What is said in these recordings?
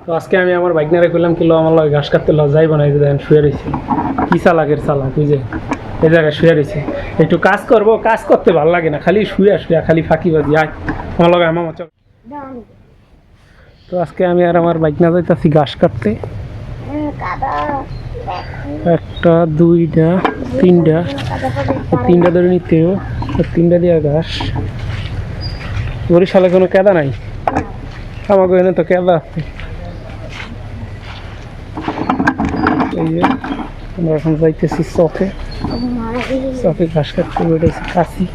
তো আজকে আমি আমার বাইক নিয়ে করলাম কিলো আমার লগে ঘাস কাটতে যাইব না, এই যে দেখেন শুয়ে রয়েছে, কি চালাকের চালাক বুঝে এই জায়গায় শুয়ে রয়েছে। একটু কাজ করবো, কাজ করতে ভালো লাগে না, খালি শুয়ে খালি ফাঁকিবাজি আয় আমার লগে আমার চল। তো আজকে আমি আর আমার বাইক না যাইতেছি ঘাস কাটতে। একটা দুইটা তিনটা ধরে নিতেও, তিনটা দিয়ে ঘাস। বরিশালে কোনো কেদা নাই, আমাকে এনে তো কেদা আছে। এই যে আমরা এখন যাইতেছি চকে ঘাস কাটতে বেড়েছি কাশি,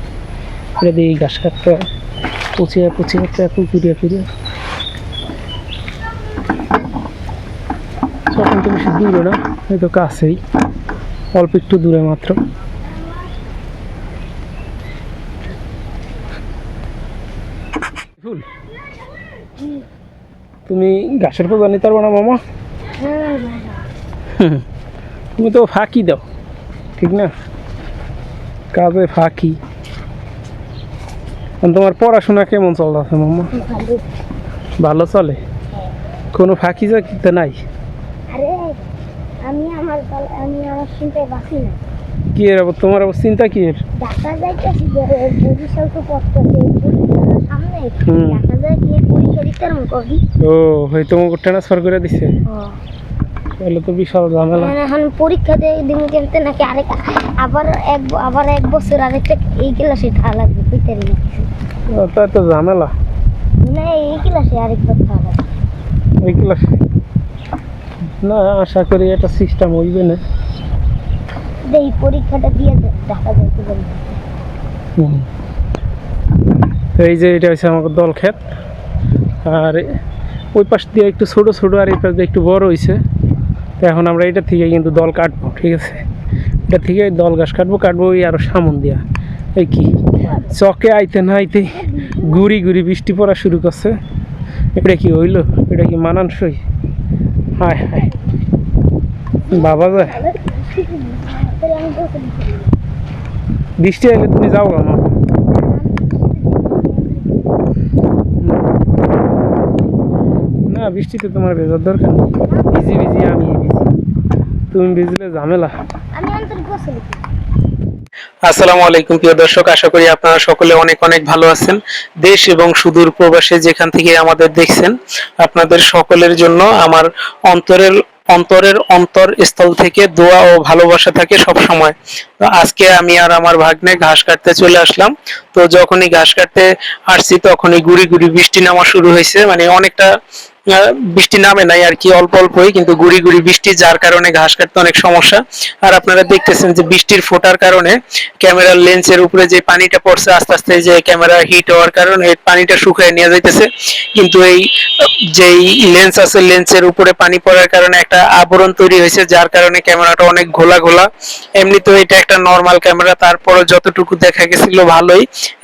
এটা দিয়ে ঘাস কাটতে পুচিয়ে পুকুরিয়া তখন তো বেশি দূরে না, হয়তো কাছেই, অল্প একটু দূরে মাত্র। তুমি ঘাসের পূজা নিতে পারবো না মামা? তুমি তো ফাঁকি দাও, ঠিক না? কাজে ফাঁকি। তোমার পড়াশোনা কেমন চলতেছে মামা? ভালো চলে, কোনো ফাঁকি জাকিতে নাই? কি এর তোমার আবার চিন্তা কি এর? ও হয় তোমাকে ট্রান্সফার করে দিছে, তাহলে তো বিশাল ঝামেলা। এখন পরীক্ষা দিয়ে দিন কেমতে নাকি আবার এক বছর আরেকটা এই ক্লাসে থাকা লাগবে, বুঝতে তাই তো ঝামেলা না, এই ক্লাসে আরেকবার থাকা লাগবে। এই ক্লাসে না, আশা করি এটা সিস্টেম হইবে না। এই পরীক্ষাটা দিয়ে দেখা যাইতে পারি। এই যে এটা হচ্ছে আমাদের দল ক্ষেত, আর ওই পাশ দিয়ে একটু ছোট ছোট আর এই পাশ দিয়ে একটু বড় হয়েছে। তো এখন আমরা এটা থেকে কিন্তু দল কাটবো, ঠিক আছে? এটা থেকে দল ঘাস কাটবো ওই আরো সামন দিয়া। এই কি চকে আইতে না আইতে গুড়ি বৃষ্টি পড়া শুরু করছে। এটা কি হইলো? এটা কি মানানসই? হায় হায় বাবা যায়, বৃষ্টি আইলে তুমি যাও না? না বৃষ্টিতে তোমার ভেজার দরকার নেই, ভিজি আমি ভিজি, তুমি ভিজলে ঝামেলা। আসসালামু আলাইকুম প্রিয় দর্শক, আশা করি আপনারা সকলে অনেক ভালো আছেন। দেশ এবং সুদূর প্রবাসে যেখান থেকে আমাদের দেখছেন, আপনাদের সকলের জন্য আমার অন্তরস্থল থেকে দোয়া ও ভালোবাসা থাকে সব সময়। তো আজকে আমি আর আমার ভাগ্নে ঘাস কাটতে চলে আসলাম। তো যখনই ঘাস কাটতে আসছি তখনই গুড়ি বৃষ্টি নামা শুরু হয়েছে, মানে অনেকটা বৃষ্টি নামে নাই আর কি, অল্পই, কিন্তু গুড়ি বৃষ্টি, যার কারণে ঘাস কাটতে অনেক সমস্যা। আর আপনারা দেখতেছেন যে বৃষ্টির ফোটার কারণে ক্যামেরার লেন্সের উপরে যে পানিটা পড়ছে, আস্তে আস্তে যে ক্যামেরা হিট হওয়ার কারণে পানিটা শুকিয়ে নিয়ে যাইতেছে। কিন্তু এই যেই লেন্স আছে, লেন্সের উপরে পানি পড়ার কারণে একটা আবরণ তৈরি হয়েছে, যার কারণে ক্যামেরাটা অনেক ঘোলা। এমনিতেও এটা একটা নর্মাল ক্যামেরা, তারপরে যতটুকু দেখা গেছিল ভালোই,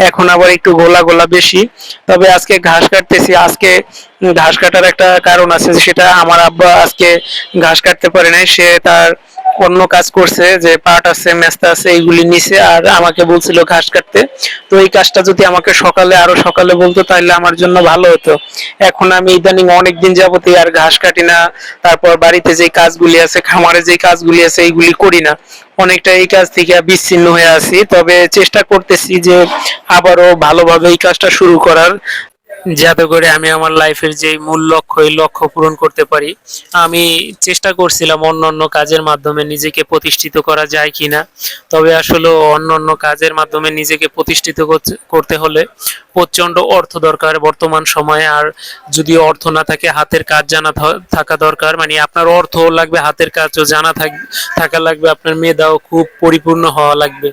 এখন আবার একটু ঘোলা বেশি। তবে আজকে ঘাস কাটতেছি, আজকে ঘাস কাটার একটা কারণ আছে, সেটা আমার আব্বা আজকে ঘাস কাটতে পারে নাই, সে তার অন্য কাজ করছে, যে পাট আছে মেস্তা আছে এইগুলি নিছে, আর আমাকে বলছিল ঘাস কাটতে। তো এই কাজটা যদি আমাকে আরো সকালে বলতো তাহলে আমার জন্য ভালো হতো। এখন আমি ইদানিং অনেকদিন যাবতই আর ঘাস কাটি না, তারপর বাড়িতে যে কাজগুলি আছে, খামারে যে কাজগুলি আছে এইগুলি করি না, অনেকটা এই কাজ থেকে বিচ্ছিন্ন হয়ে আছি। তবে চেষ্টা করতেছি যে আবারও ভালোভাবে এই কাজটা শুরু করার, যাতে করে আমি আমার লাইফের যে মূল লক্ষ্য, এই লক্ষ্য পূরণ করতে পারি। আমি চেষ্টা করছিলাম অন্য কাজের মাধ্যমে নিজেকে প্রতিষ্ঠিত করা যায় কিনা, তবে আসলে অন্য কাজের মাধ্যমে নিজেকে প্রতিষ্ঠিত করতে হলে প্রচন্ড অর্থ দরকার বর্তমান সময়ে। আর যদি অর্থ না থাকে, হাতের কাজ জানা থাকা দরকার, মানে আপনার অর্থ লাগবে, হাতের কাজও জানা থাকা লাগবে, আপনার মেধাও খুব পরিপূর্ণ হওয়া লাগবে।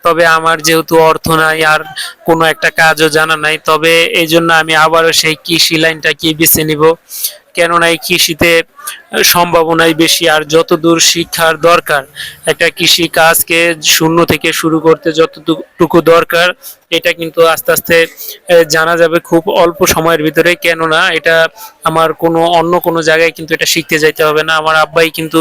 তবে আমার যেহেতু অর্থ নাই আর কোনো একটা কাজও জানা নাই, তবে এই জন্য আমি আবারও সেই কৃষি লাইনটা কি বেছে নিব। কেননা এই কৃষিতে সম্ভাবনাই বেশি। আর যতদূর শিক্ষার দরকার, একটা কৃষি কাজকে শূন্য থেকে শুরু করতে যতটুকু দরকার, এটা কিন্তু আস্তে আস্তে জানা যাবে খুব অল্প সময়ের ভিতরে। কেননা এটা আমার অন্য কোনো জায়গায় কিন্তু এটা শিখতে যাইতে হবে না। আমার আব্বাই কিন্তু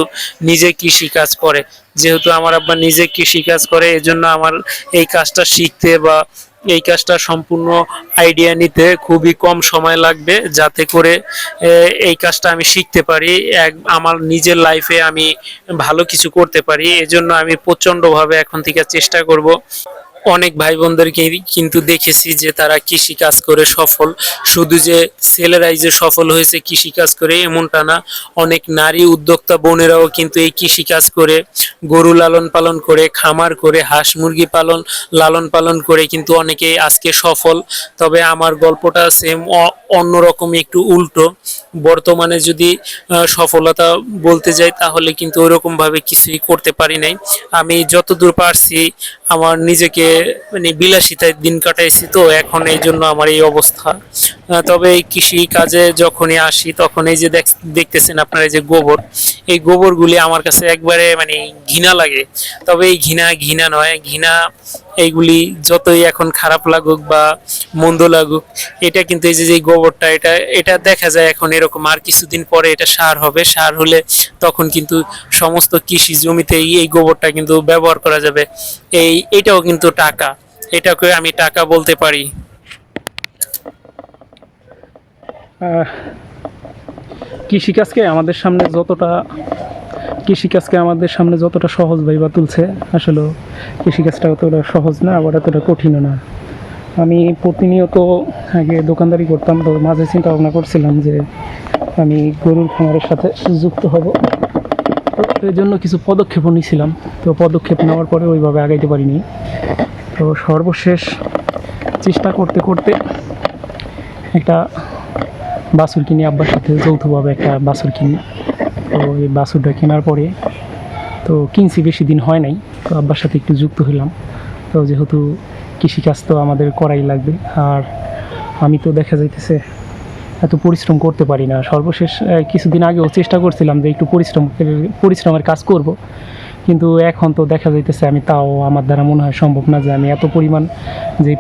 নিজে কৃষি কাজ করে। যেহেতু আমার আব্বা নিজে কৃষি কাজ করে, এজন্য আমার এই কাজটা শিখতে বা এই কাজটা সম্পূর্ণ আইডিয়া নিতে খুবই কম সময় লাগবে, যাতে করে এই কাজটা আমি শিখতে পারি, আমার নিজের লাইফে আমি ভালো কিছু করতে পারি। এজন্য আমি প্রচন্ডভাবে এখন থেকে চেষ্টা করব। অনেক ভাই বোনদেরকে কিন্তু দেখেছি যে তারা কৃষি কাজ করে সফল। শুধু যে ছেলেরাই যে সফল হয়েছে কৃষি কাজ করে এমনটা না, অনেক নারী উদ্যোক্তা বোনেরাও কিন্তু এই কৃষি কাজ করে, গরু লালন পালন করে, খামার করে, হাঁস মুরগি লালন পালন করে কিন্তু অনেকেই আজকে সফল। তবে আমার গল্পটা সেম অন্যরকম, একটু উল্টো। বর্তমানে যদি সফলতা বলতে যাই তাহলে কিন্তু ওইরকম ভাবে কিছুই করতে পারি নাই। আমি যতদূর পারছি আমার নিজেকে মানে বিলাসিতায় দিন কাটাইছি, তো এখন এই জন্য আমার এই অবস্থা। তবে এই কৃষি কাজে যখনই আসি তখন এই যে দেখতেছেন আপনারা, এই যে গোবর, এই গোবরগুলি আমার কাছে একবারে মানে ঘৃণা লাগে। তবে এই ঘৃণা নয়, এইগুলি যতই এখন খারাপ লাগুক বা মন্দ লাগুক, এটা কিন্তু এই যে গোবরটা, এটা দেখা যায় এখন এরকম। আর কিছুদিন পরে এটা সার হবে, সার হলে তখন কিন্তু সমস্ত কৃষি জমিতে এই গোবরটা কিন্তু ব্যবহার করা যাবে। এটাও কিন্তু টাকা, এটাকে আমি টাকা বলতে পারি। কৃষিকাজকে আমাদের সামনে যতটা সহজ ভাইবা তুলছে, আসলে কৃষিকাজটা অতটা সহজ না, আবার এতটা কঠিনও না। আমি প্রতিনিয়ত আগে দোকানদারি করতাম, তো মাঝে চিন্তা ভাবনা করছিলাম যে আমি গরুর খামারের সাথে যুক্ত হব। তো এই জন্য কিছু পদক্ষেপও নিয়েছিলাম, তো পদক্ষেপ নেওয়ার পরে ওইভাবে আগাইতে পারিনি। তো সর্বশেষ চেষ্টা করতে করতে একটা বাছুর কিনি, আব্বার সাথে যৌথভাবে একটা বাছুর কিনি। তো এই বাছুরটা কেনার পরে তো কিনছি, বেশি দিন হয় নাই, তো আব্বার সাথে একটু যুক্ত হলাম। তো যেহেতু কৃষিকাজ তো আমাদের করাই লাগবে, আর আমি তো দেখা যাইতেছে এত পরিশ্রম করতে পারি না। সর্বশেষ কিছুদিন আগেও চেষ্টা করছিলাম যে একটু পরিশ্রমের কাজ করব, কিন্তু এখন তো দেখা যাইতেছে আমার দ্বারা মনে হয় সম্ভব না যে আমি এত পরিমাণ যে এই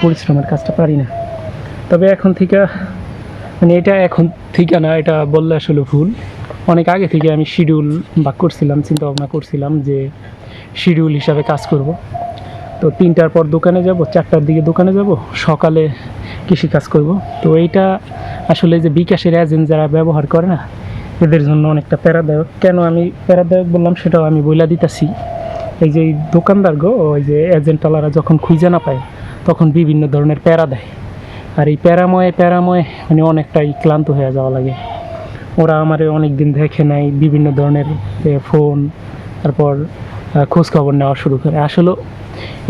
পরিশ্রমের কাজটা পারি না। তবে এখন থেকে না, এটা বললে আসলে ভুল। অনেক আগে থেকে আমি চিন্তা ভাবনা করছিলাম যে শিডিউল হিসাবে কাজ করব। তো 3টার পর দোকানে যাব, 4টার দিকে দোকানে যাব, সকালে কৃষি কাজ করব। তো এইটা আসলে যে বিকাশের এজেন্ট যারা ব্যবহার করে না, এদের জন্য অনেকটা প্যারাদায়ক। কেন আমি প্যারাদায়ক বললাম সেটাও আমি বইলা দিতেছি। এই যে দোকানদার ওই যে এজেন্টওয়ালারা যখন খুঁজে না পায়, তখন বিভিন্ন ধরনের প্যারা দেয়। আর এই প্যারাময় মানে অনেকটাই ক্লান্ত হয়ে যাওয়া লাগে। ওরা আমার অনেক দিন দেখে নাই, বিভিন্ন ধরনের ফোন, তারপর খোঁজখবর নেওয়া শুরু করে। আসলে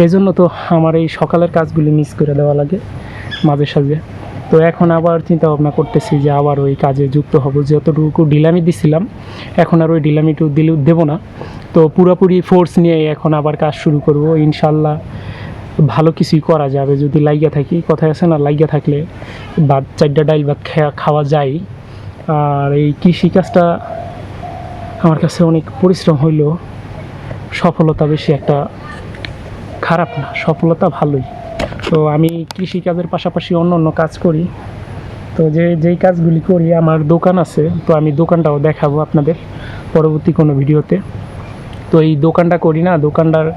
এই জন্য তো আমার এই সকালের কাজগুলি মিস করে দেওয়া লাগে মাঝে সাঝে। তো এখন আবার চিন্তা ভাবনা করতেছি যে আবার ওই কাজে যুক্ত হব। যতটুকু ঢিলামি দিছিলাম, এখন আর ওই ঢিলামিটুকু দেবো না। তো পুরোপুরি ফোর্স নিয়ে এখন আবার কাজ শুরু করব। ইনশাল্লাহ ভালো কিছুই করা যাবে যদি লাইগা থাকি। কথায় আছে না, লাইগা থাকলে 4টা ডাইল ভাত খাওয়া যায়। আর এই কৃষিকাজটা আমার কাছে অনেক পরিশ্রম হইলেও সফলতা বেশি একটা খারাপ না, সফলতা ভালোই। তো আমি কৃষিকাজের পাশাপাশি অন্য কাজ করি। তো যেই কাজগুলি করি, আমার দোকান আছে, তো আমি দোকানটাও দেখাবো আপনাদের পরবর্তী কোনো ভিডিওতে। তো এই দোকানটা করি না, দোকানটার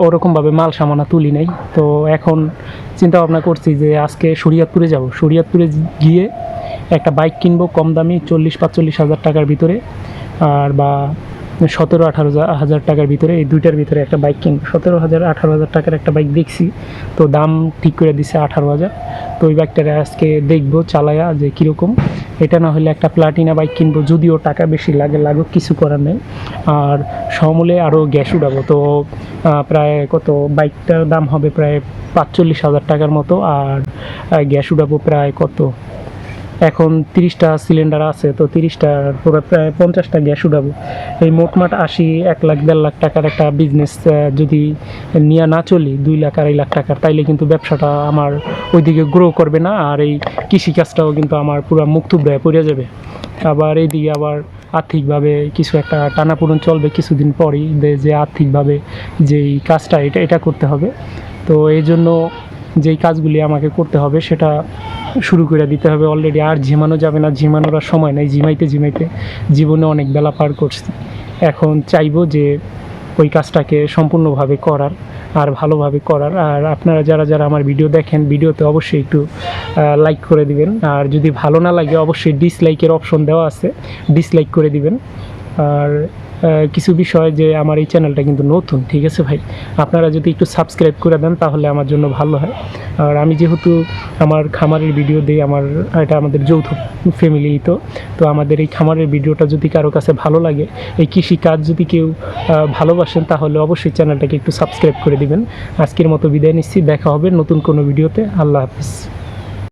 ওরকমভাবে মাল সামানা তুলি নাই। তো এখন চিন্তা ভাবনা করছি যে আজকে শরীয়তপুরে যাব, শরীয়তপুরে গিয়ে একটা বাইক কিনবো কম দামি, 40-45 হাজার টাকার ভিতরে, আর বা 17-18 হাজার টাকার ভিতরে, এই দুইটার ভিতরে একটা বাইক কিনবো। 17,000-18 হাজার টাকার একটা বাইক দেখছি, তো দাম ঠিক করে দিছে 18,000। তো ওই বাইকটারে আজকে দেখবো চালায়া যে কীরকম। এটা না হলে একটা প্লাটিনা বাইক কিনবো, যদিও টাকা বেশি লাগুক, কিছু করার নেই। আর সমূলে আরও গ্যাস উঠাবো। তো প্রায় বাইকটার দাম হবে প্রায় 45 হাজার টাকার মতো, আর গ্যাস উঠাবো প্রায় এখন 30টা সিলিন্ডার আছে, তো 30টার পুরো প্রায় 50টা গ্যাস উঠাবো। এই মোটমাট 1 লাখ 1.5 লাখ টাকার একটা বিজনেস যদি নিয়ে না চলি, 2 লাখ 2.5 লাখ টাকার, তাইলে কিন্তু ব্যবসাটা আমার ওইদিকে গ্রো করবে না, আর এই কৃষিকাজটাও কিন্তু আমার পুরো মুক্তব্যয় পড়ে যাবে। আবার এইদিকে আবার আর্থিকভাবে কিছু একটা টানাপোড়েন চলবে কিছুদিন পরেই, যে আর্থিকভাবে যেই কাজটা এটা করতে হবে। তো এই জন্য যেই কাজগুলি আমাকে করতে হবে সেটা শুরু করে দিতে হবে অলরেডি। আর ঝিমানো যাবে না, ঝিমানোর আর সময় নাই। ঝিমাইতে জীবনে অনেক বেলা পার করছি। এখন চাইবো যে ওই কাজটাকে সম্পূর্ণভাবে করার, আর ভালোভাবে করার। আর আপনারা যারা আমার ভিডিও দেখেন, ভিডিওতে অবশ্যই একটু লাইক করে দিবেন, আর যদি ভালো না লাগে অবশ্যই ডিসলাইকের অপশন দেওয়া আছে, ডিসলাইক করে দিবেন। আর কিছু বিষয় যে আমার এই চ্যানেলটা কিন্তু নতুন, ঠিক আছে ভাই, আপনারা যদি একটু সাবস্ক্রাইব করে দেন তাহলে আমার জন্য ভালো হয়। আর আমি যেহেতু আমার খামারের ভিডিও দিই, এটা আমাদের যৌথ ফ্যামিলি, তো আমাদের এই খামারের ভিডিওটা যদি কারো কাছে ভালো লাগে, এই কৃষিকাজ যদি কেউ ভালোবাসেন, তাহলে অবশ্যই চ্যানেলটাকে একটু সাবস্ক্রাইব করে দিবেন। আজকের মতো বিদায় নিচ্ছি, দেখা হবে নতুন কোনো ভিডিওতে। আল্লাহ হাফিজ।